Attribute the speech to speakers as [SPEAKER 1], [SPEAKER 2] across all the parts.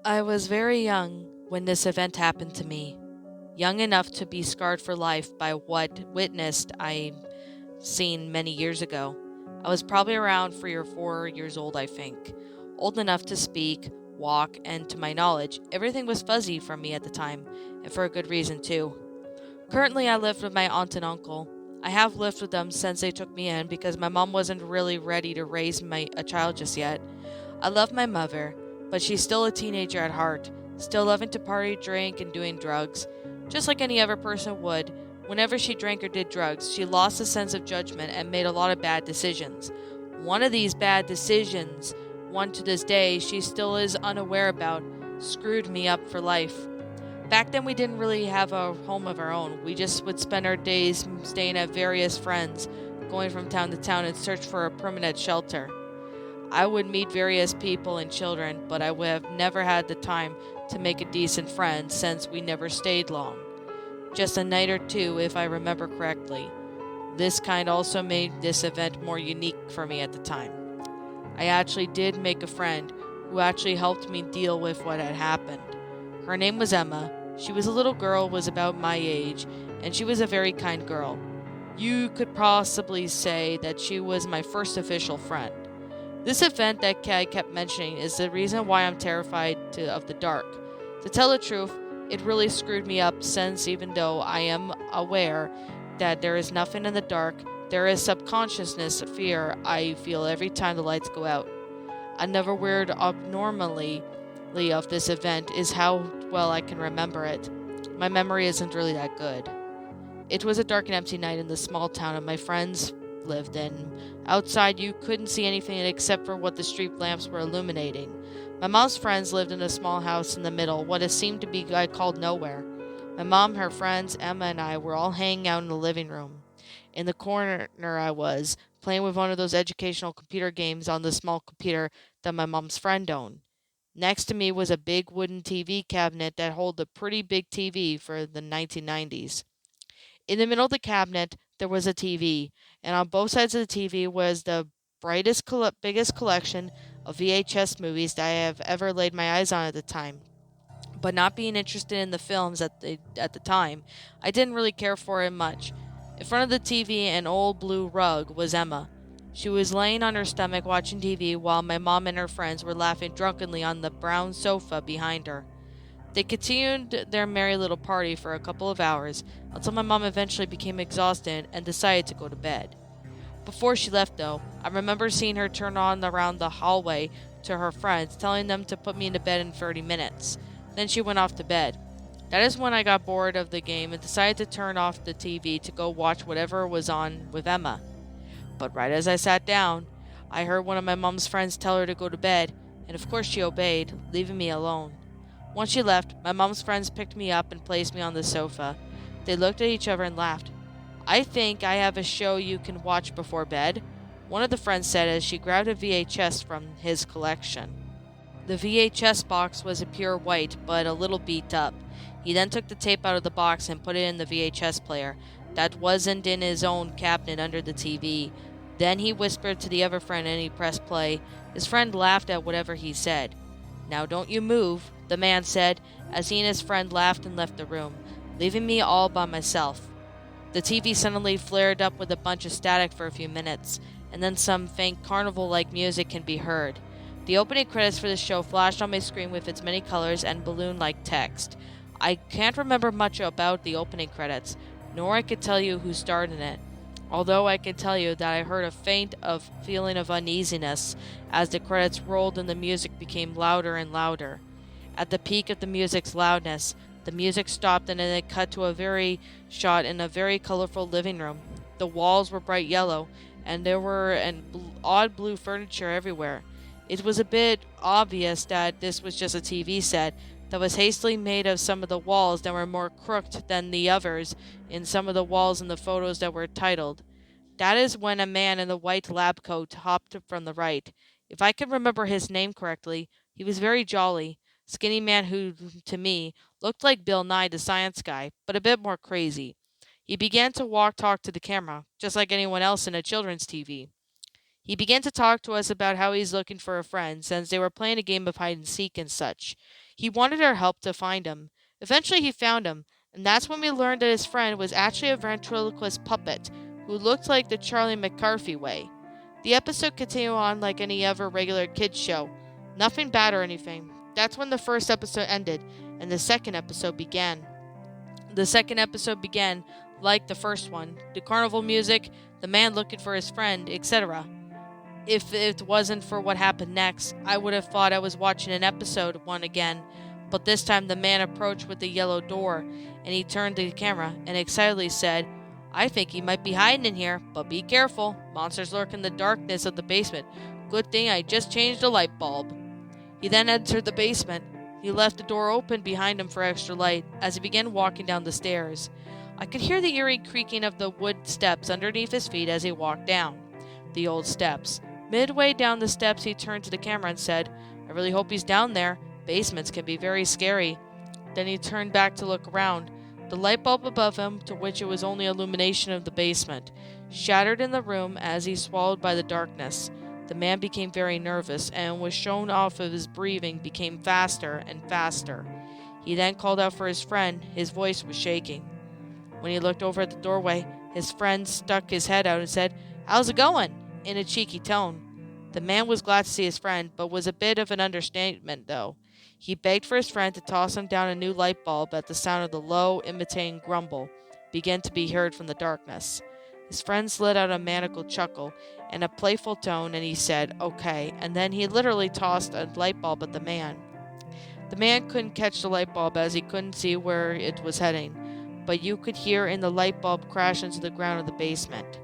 [SPEAKER 1] I was very young when this event happened to me. Young enough to be scarred for life by what witnessed I seen many years ago. I was probably around 3 or 4 years old, I think. Old enough to speak, walk, and to my knowledge, everything was fuzzy for me at the time, and for a good reason too. Currently, I live with my aunt and uncle. I have lived with them since they took me in because my mom wasn't really ready to raise a child just yet. I love my mother, but she's still a teenager at heart, still loving to party, drink, and doing drugs. Just like any other person would, whenever she drank or did drugs, she lost a sense of judgment and made a lot of bad decisions. One of these bad decisions, one to this day she still is unaware about, screwed me up for life. Back then, we didn't really have a home of our own. We just would spend our days staying at various friends, going from town to town in search for a permanent shelter. I would meet various people and children, but I would have never had the time to make a decent friend since we never stayed long. Just a night or two, if I remember correctly. This kind also made this event more unique for me at the time. I actually did make a friend who actually helped me deal with what had happened. Her name was Emma. She was a little girl, was about my age, and she was a very kind girl. You could possibly say that she was my first official friend. This event that I kept mentioning is the reason why I'm terrified of the dark. To tell the truth, it really screwed me up since even though I am aware that there is nothing in the dark, there is subconsciousness fear I feel every time the lights go out. Another weird abnormality of this event is how well I can remember it. My memory isn't really that good. It was a dark and empty night in the small town that my friends lived in. Outside, you couldn't see anything except for what the street lamps were illuminating. My mom's friends lived in a small house in the middle, what it seemed to be I called nowhere. My mom, her friends, Emma, and I were all hanging out in the living room. In the corner I was, playing with one of those educational computer games on the small computer that my mom's friend owned. Next to me was a big wooden TV cabinet that held a pretty big TV for the 1990s. In the middle of the cabinet, there was a TV, and on both sides of the TV was the biggest collection of VHS movies that I have ever laid my eyes on at the time. But not being interested in the films at the time, I didn't really care for it much. In front of the TV, an old blue rug, was Emma. She was laying on her stomach watching TV while my mom and her friends were laughing drunkenly on the brown sofa behind her. They continued their merry little party for a couple of hours until my mom eventually became exhausted and decided to go to bed. Before she left, though, I remember seeing her turn on around the hallway to her friends, telling them to put me into bed in 30 minutes. Then she went off to bed. That is when I got bored of the game and decided to turn off the TV to go watch whatever was on with Emma. But right as I sat down, I heard one of my mom's friends tell her to go to bed, and of course she obeyed, leaving me alone. Once she left, my mom's friends picked me up and placed me on the sofa. They looked at each other and laughed. I think I have a show you can watch before bed, one of the friends said as she grabbed a VHS from his collection. The VHS box was a pure white, but a little beat up. He then took the tape out of the box and put it in the VHS player. That wasn't in his own cabinet under the TV. Then he whispered to the other friend and he pressed play. His friend laughed at whatever he said. "Now don't you move," the man said, as he and his friend laughed and left the room, leaving me all by myself. The TV suddenly flared up with a bunch of static for a few minutes, and then some faint carnival-like music can be heard. The opening credits for the show flashed on my screen with its many colors and balloon-like text. I can't remember much about the opening credits, nor I could tell you who starred in it, although I can tell you that I heard a feeling of uneasiness as the credits rolled and the music became louder and louder. At the peak of the music's loudness, the music stopped and then it cut to a very shot in a very colorful living room. The walls were bright yellow, and there were odd blue furniture everywhere. It was a bit obvious that this was just a TV set that was hastily made of some of the walls that were more crooked than the others in some of the walls in the photos that were titled. That is when a man in a white lab coat hopped from the right. If I can remember his name correctly, he was very jolly, skinny man who, to me, looked like Bill Nye the Science Guy, but a bit more crazy. He began to talk to the camera, just like anyone else in a children's TV. He began to talk to us about how he's looking for a friend since they were playing a game of hide and seek and such. He wanted our help to find him. Eventually, he found him, and that's when we learned that his friend was actually a ventriloquist puppet who looked like the Charlie McCarthy way. The episode continued on like any other regular kids show. Nothing bad or anything. That's when the first episode ended, and the second episode began. The second episode began like the first one. The carnival music, the man looking for his friend, etc. If it wasn't for what happened next, I would have thought I was watching an episode 1 again. But this time the man approached with the yellow door, and he turned to the camera and excitedly said, "I think he might be hiding in here, but be careful. Monsters lurk in the darkness of the basement. Good thing I just changed the light bulb." He then entered the basement. He left the door open behind him for extra light as he began walking down the stairs. I could hear the eerie creaking of the wood steps underneath his feet as he walked down. The old steps. Midway down the steps, he turned to the camera and said, "I really hope he's down there. Basements can be very scary." Then he turned back to look around. The light bulb above him, to which it was only illumination of the basement, shattered in the room as he swallowed by the darkness. The man became very nervous and was shown off of his breathing became faster and faster. He then called out for his friend. His voice was shaking. When he looked over at the doorway, his friend stuck his head out and said, "How's it going?" in a cheeky tone. The man was glad to see his friend, but was a bit of an understatement, though. He begged for his friend to toss him down a new light bulb at the sound of the low, imitating grumble began to be heard from the darkness. His friend let out a maniacal chuckle in a playful tone, and he said, "Okay," and then he literally tossed a light bulb at the man. The man couldn't catch the light bulb as he couldn't see where it was heading, but you could hear in the light bulb crash into the ground of the basement.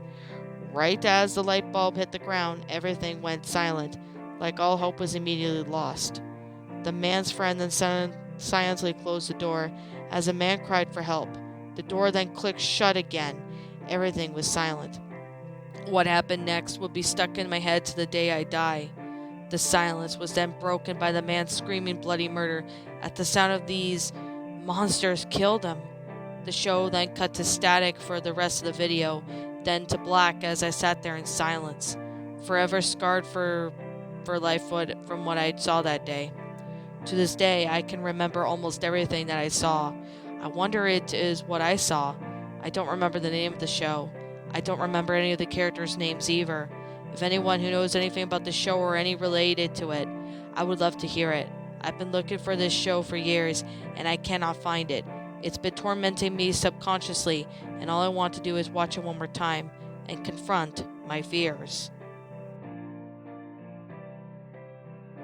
[SPEAKER 1] Right as the light bulb hit the ground, everything went silent, like all hope was immediately lost. The man's friend then silently closed the door as the man cried for help. The door then clicked shut again. Everything was silent. What happened next would be stuck in my head to the day I die. The silence was then broken by the man screaming bloody murder at the sound of these monsters killed him. The show then cut to static for the rest of the video, then to black as I sat there in silence, forever scarred for life from what I saw that day. To this day, I can remember almost everything that I saw. I wonder it is what I saw. I don't remember the name of the show. I don't remember any of the characters' names either. If anyone who knows anything about the show or any related to it, I would love to hear it. I've been looking for this show for years, and I cannot find it. It's been tormenting me subconsciously, and all I want to do is watch it one more time and confront my fears.